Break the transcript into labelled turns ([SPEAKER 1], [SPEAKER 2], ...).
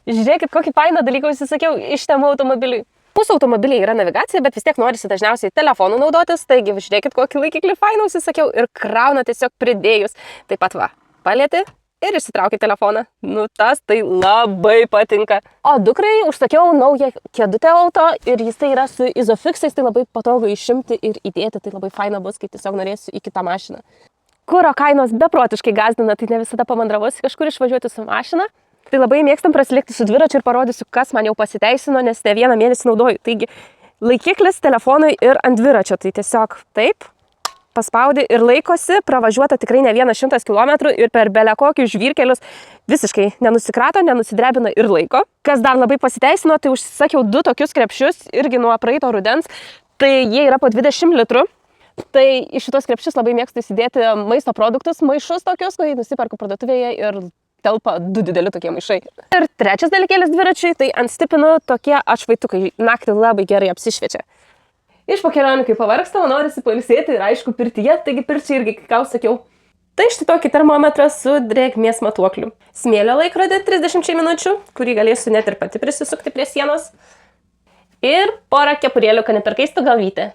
[SPEAKER 1] Žiūrėkit, kokį fainą dalyką užsisakiau iš temo automobiliui. Pusė automobiliai yra navigacija, bet vis tiek norisi dažniausiai telefonų naudotis, taigi žiūrėkit, kokį laikiklį fainą užsisakiau ir krauna tiesiog pridėjus. Taip pat va, palieti ir išsitrauki telefoną. Nu, tas tai labai patinka. O dukrai užsakiau naują kėdutę auto ir jis tai yra su izofixais, tai labai patogu išimti ir įdėti, tai labai faina bus, kai tiesiog norėsiu į kitą mašiną. Kuro kainos beprotiškai gazdina, tai ne visada pamandravosi kažkur išvažiuoti su mašina. Tai labai mėgstam prasilikti su dviračiu ir parodysiu, kas man jau pasiteisino, nes ne vieną mėnesį naudoju. Taigi, laikiklis telefonui ir ant dviračio. Tai tiesiog taip, paspaudi ir laikosi, pravažiuota tikrai ne 100 km ir per belekokius žvyrkelius visiškai nenusikrato, nenusidrebina ir laiko. Kas dar labai pasiteisino, tai užsisakiau 2 tokius krepšius, irgi nuo praeito rudens. Tai jie yra po 20 litrų. Tai iš šitos krepšius labai mėgstu įsidėti maisto produktus, maišus tokius, kai nusiperku parduotuvėje ir telpa 2 dideli tokie maišai. Ir trečias dalykėlis dviračiui, tai ant stipinų tokie atšvaitukai naktį labai gerai apsišviečia. Iš po kelionių, kai pavargstama, norisi pailsėti ir aišku pirtyje, taigi pirčiai irgi, ką sakiau. Tai štai tokį termometrą su drėgmės matuokliu. Smėlio laikrodį 30 minučių, kurį galėsiu net ir pati prisisukti prie sienos. Ir porą kepurėlių, kad neperkaistų galvytę.